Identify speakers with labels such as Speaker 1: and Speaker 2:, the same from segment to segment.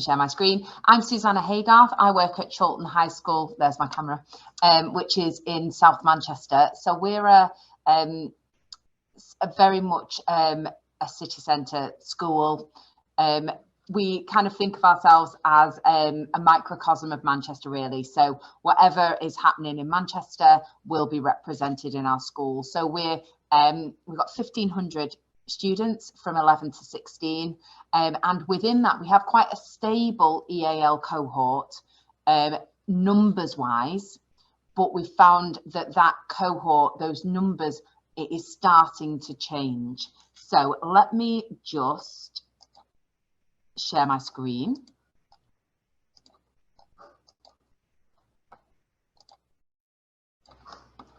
Speaker 1: share my screen. I'm Susannah Haygarth. I work at Chorlton High School. There's my camera, which is in South Manchester. So we're a very much a city centre school. We kind of think of ourselves as a microcosm of Manchester, really. So whatever is happening in Manchester will be represented in our school. So we've got 1,500 students from 11 to 16, and within that we have quite a stable EAL cohort numbers wise, but we found that cohort, those numbers, it is starting to change. So let me just share my screen.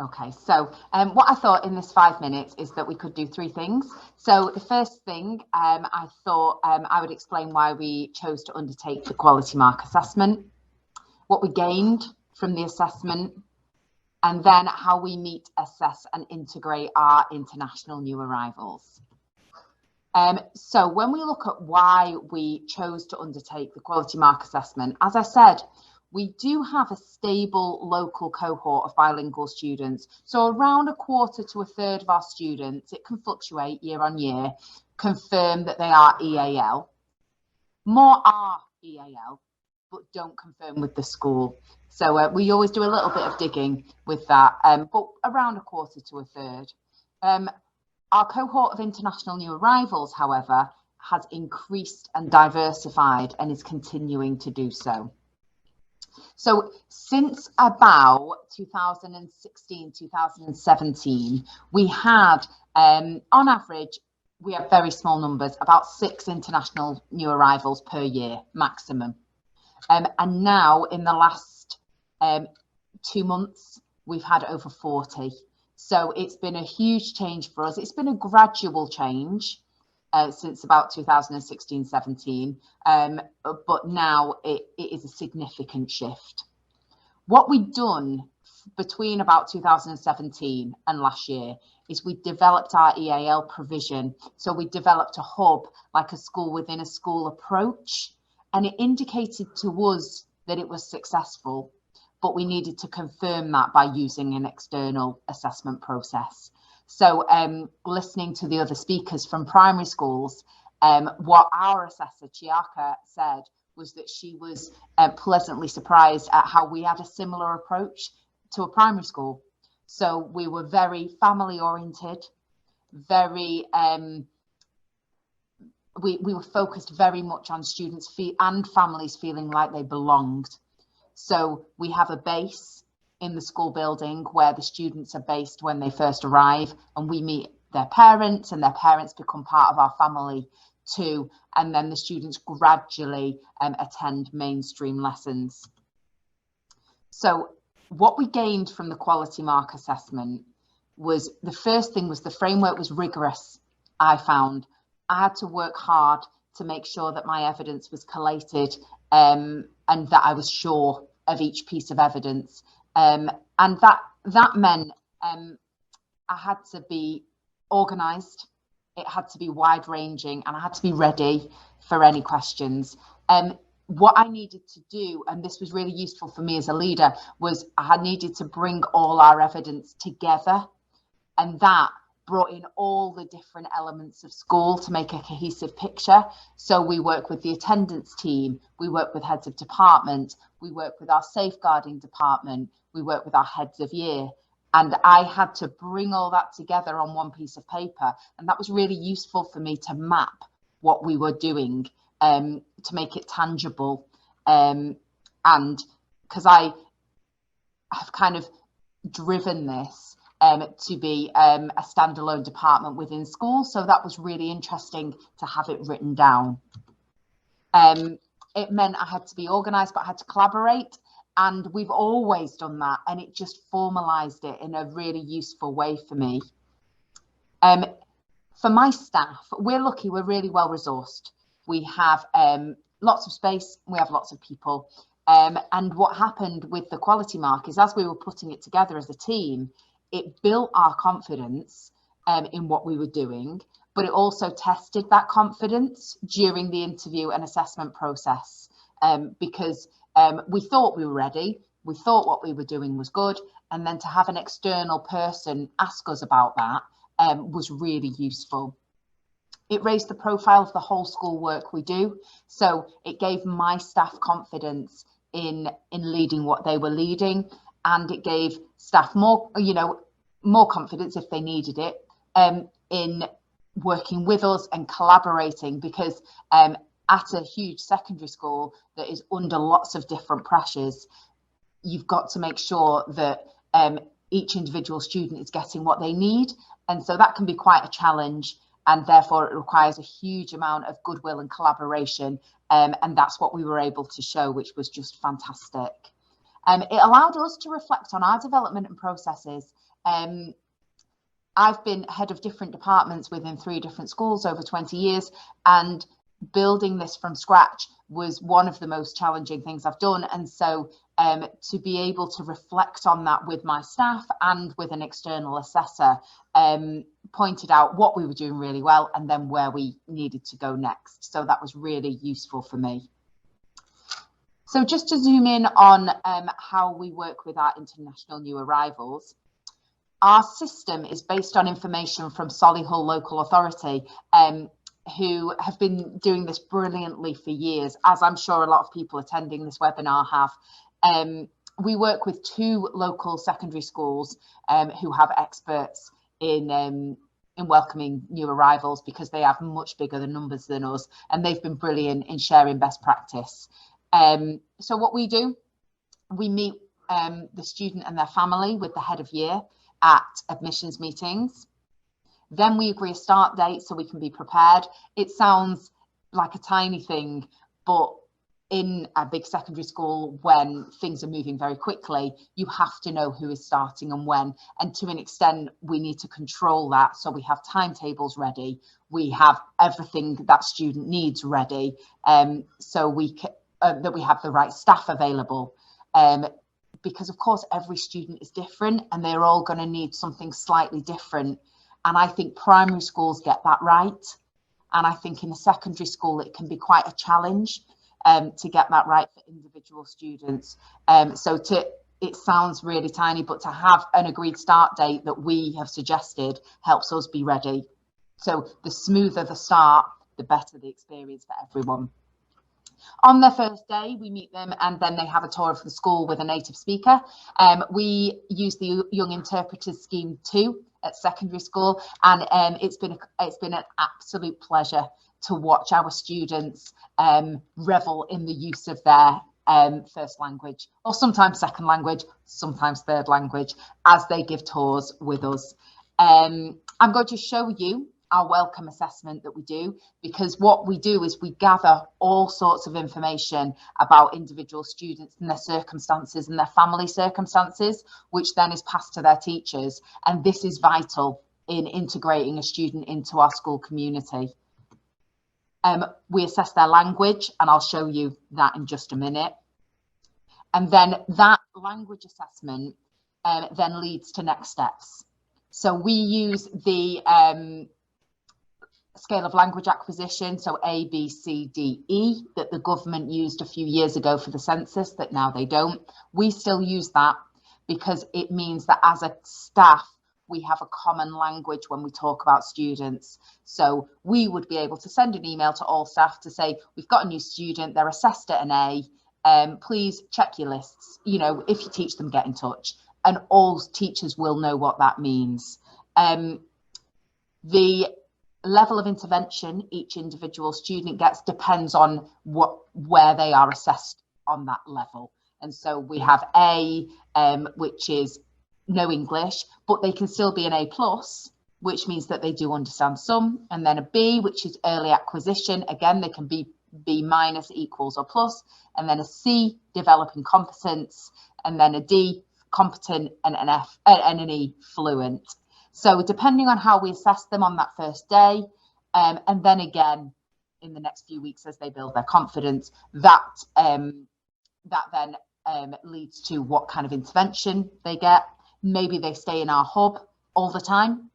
Speaker 1: Okay, so what I thought in this 5 minutes is that we could do 3 things. So the first thing, I thought I would explain why we chose to undertake the Quality Mark assessment, what we gained from the assessment, and then how we meet, assess and integrate our international new arrivals. So when we look at why we chose to undertake the Quality Mark assessment, as I said, we do have a stable local cohort of bilingual students. So around a quarter to a third of our students, it can fluctuate year on year, confirm that they are EAL. More are EAL, but don't confirm with the school. So we always do a little bit of digging with that, but around a quarter to a third. Our cohort of international new arrivals, however, has increased and diversified and is continuing to do so. So since about 2016, 2017, we had, on average, we have very small numbers, about 6 international new arrivals per year maximum. And now in the last 2 months, we've had over 40. So it's been a huge change for us. It's been a gradual change since about 2016-17, but now it is a significant shift. What we've done between about 2017 and last year is we developed our EAL provision. So we developed a hub, like a school within a school approach, and it indicated to us that it was successful, but we needed to confirm that by using an external assessment process. So listening to the other speakers from primary schools, what our assessor, Chiaka, said was that she was pleasantly surprised at how we had a similar approach to a primary school. So we were very family oriented, very, we were focused very much on students and families feeling like they belonged. So we have a base in the school building where the students are based when they first arrive, and we meet their parents, and their parents become part of our family too. And then the students gradually attend mainstream lessons. So what we gained from the Quality Mark assessment was, the first thing was the framework was rigorous. I found I had to work hard to make sure that my evidence was collated and that I was sure of each piece of evidence. And that meant I had to be organised, it had to be wide ranging, and I had to be ready for any questions. What I needed to do, and this was really useful for me as a leader, was I had needed to bring all our evidence together, and that brought in all the different elements of school to make a cohesive picture. So we work with the attendance team, we work with heads of department, we work with our safeguarding department, we work with our heads of year. And I had to bring all that together on one piece of paper. And that was really useful for me to map what we were doing, to make it tangible. And because I have kind of driven this to be a standalone department within school. So that was really interesting to have it written down. It meant I had to be organised, but I had to collaborate. And we've always done that. And it just formalised it in a really useful way for me. For my staff, we're lucky, we're really well resourced. We have lots of space, we have lots of people. And what happened with the Quality Mark is, as we were putting it together as a team, it built our confidence in what we were doing. but it also tested that confidence during the interview and assessment process, because we thought we were ready, we thought what we were doing was good, and then to have an external person ask us about that was really useful. It raised the profile of the whole school work we do, so it gave my staff confidence in leading what they were leading, and it gave staff more confidence if they needed it in working with us and collaborating, because at a huge secondary school that is under lots of different pressures, you've got to make sure that each individual student is getting what they need, and so that can be quite a challenge, and therefore it requires a huge amount of goodwill and collaboration, and that's what we were able to show, which was just fantastic. It allowed us to reflect on our development and processes. I've been head of different departments within 3 different schools over 20 years, and building this from scratch was one of the most challenging things I've done. And so to be able to reflect on that with my staff and with an external assessor, pointed out what we were doing really well and then where we needed to go next. So that was really useful for me. So just to zoom in on how we work with our international new arrivals, our system is based on information from Solihull Local Authority, who have been doing this brilliantly for years, as I'm sure a lot of people attending this webinar have. We work with 2 local secondary schools who have experts in welcoming new arrivals, because they have much bigger numbers than us, and they've been brilliant in sharing best practice. So what we do, we meet the student and their family with the head of year at admissions meetings. Then we agree a start date so we can be prepared. It sounds like a tiny thing, but in a big secondary school, when things are moving very quickly, you have to know who is starting and when. And to an extent, we need to control that. So we have timetables ready. We have everything that student needs ready, so that we have the right staff available. Because of course, every student is different and they're all going to need something slightly different. And I think primary schools get that right. And I think in a secondary school, it can be quite a challenge to get that right for individual students. It sounds really tiny, but to have an agreed start date that we have suggested helps us be ready. So the smoother the start, the better the experience for everyone. On their first day, we meet them and then they have a tour of the school with a native speaker. We use the Young Interpreters Scheme too at secondary school, and it's been an absolute pleasure to watch our students revel in the use of their first language, or sometimes second language, sometimes third language, as they give tours with us. I'm going to show you our welcome assessment that we do, because what we do is we gather all sorts of information about individual students and their circumstances and their family circumstances, which then is passed to their teachers. And this is vital in integrating a student into our school community. We assess their language, and I'll show you that in just a minute. And then that language assessment then leads to next steps. So we use the scale of language acquisition, so A, B, C, D, E, that the government used a few years ago for the census, that now they don't. We still use that because it means that as a staff, we have a common language when we talk about students. So we would be able to send an email to all staff to say, we've got a new student, they're assessed at an A, please check your lists. You know, if you teach them, get in touch. And all teachers will know what that means. The level of intervention each individual student gets depends on where they are assessed on that level. And so we have A, which is no English, but they can still be an A+, which means that they do understand some, and then a B, which is early acquisition. Again, they can be B-, equals, or plus, and then a C, developing competence, and then a D, competent, and an F, and an E, fluent. So depending on how we assess them on that first day, and then again in the next few weeks as they build their confidence, that then leads to what kind of intervention they get. Maybe they stay in our hub all the time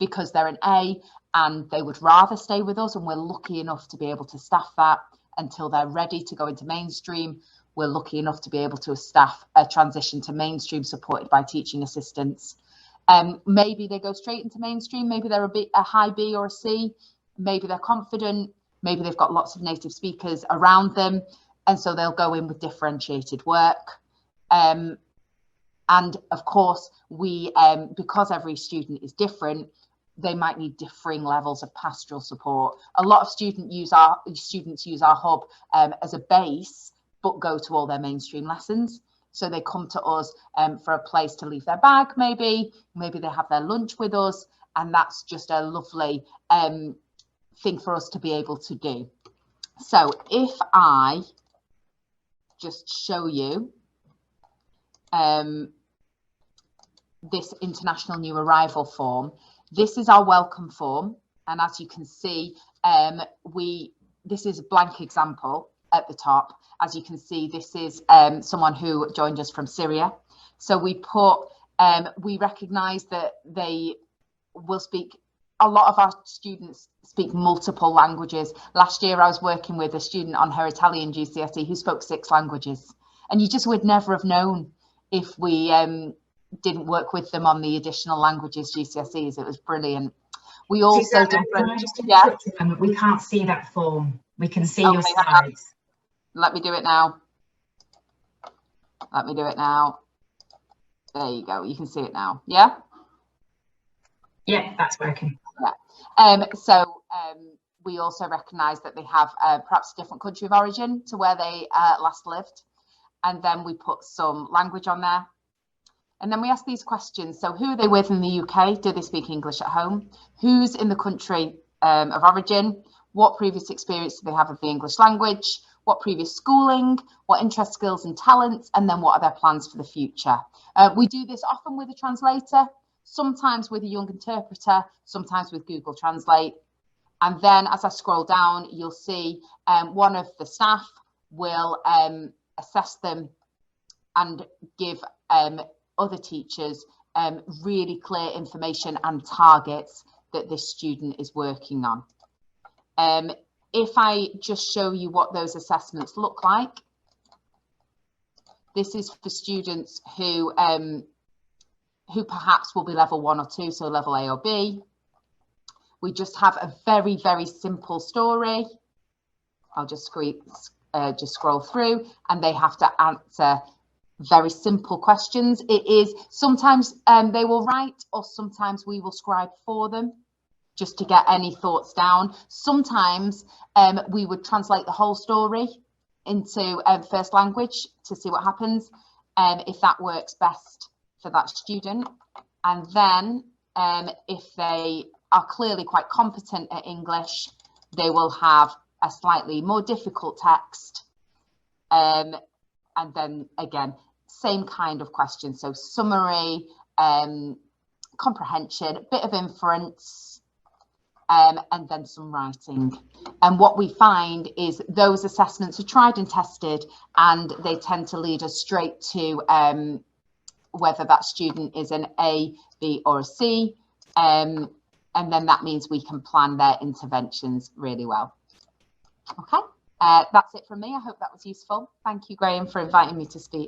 Speaker 1: because they're an A, and they would rather stay with us, and we're lucky enough to be able to staff that until they're ready to go into mainstream. We're lucky enough to be able to staff a transition to mainstream supported by teaching assistants. Maybe they go straight into mainstream, maybe they're a high B or a C, maybe they're confident, maybe they've got lots of native speakers around them, and so they'll go in with differentiated work. And of course, we because every student is different, they might need differing levels of pastoral support. A lot of students use our hub as a base, but go to all their mainstream lessons. So they come to us for a place to leave their bag, maybe they have their lunch with us, and that's just a lovely thing for us to be able to do. So if I just show you this international new arrival form, this is our welcome form, and as you can see, this is a blank example at the top. As you can see, this is someone who joined us from Syria. So we put, we recognise that they will speak, a lot of our students speak multiple languages. Last year I was working with a student on her Italian GCSE who spoke 6 languages, and you just would never have known if we didn't work with them on the additional languages GCSEs. It was brilliant. We also
Speaker 2: we can't see that form. We can see your slides.
Speaker 1: Let me do it now. Let me do it now. There you go. You can see it now. Yeah?
Speaker 2: Yeah, that's working.
Speaker 1: Yeah. We also recognise that they have perhaps a different country of origin to where they last lived. And then we put some language on there. And then we ask these questions. So who are they with in the UK? Do they speak English at home? Who's in the country of origin? What previous experience do they have of the English language? What previous schooling? What interests, skills and talents? And then what are their plans for the future? We do this often with a translator, sometimes with a young interpreter, sometimes with Google Translate. And then as I scroll down, you'll see one of the staff will assess them and give other teachers really clear information and targets that this student is working on. If I just show you what those assessments look like, this is for students who perhaps will be level 1 or 2, so level A or B. We just have a very, very simple story. I'll just scroll through, and they have to answer very simple questions. It is sometimes they will write, or sometimes we will scribe for them just to get any thoughts down. Sometimes we would translate the whole story into first language to see what happens, if that works best for that student. And then if they are clearly quite competent at English, they will have a slightly more difficult text. And then again, same kind of question. So summary, comprehension, a bit of inference, and then some writing. And what we find is those assessments are tried and tested, and they tend to lead us straight to whether that student is an A, B or a C. And then that means we can plan their interventions really well. Okay, that's it from me. I hope that was useful. Thank you, Graham, for inviting me to speak.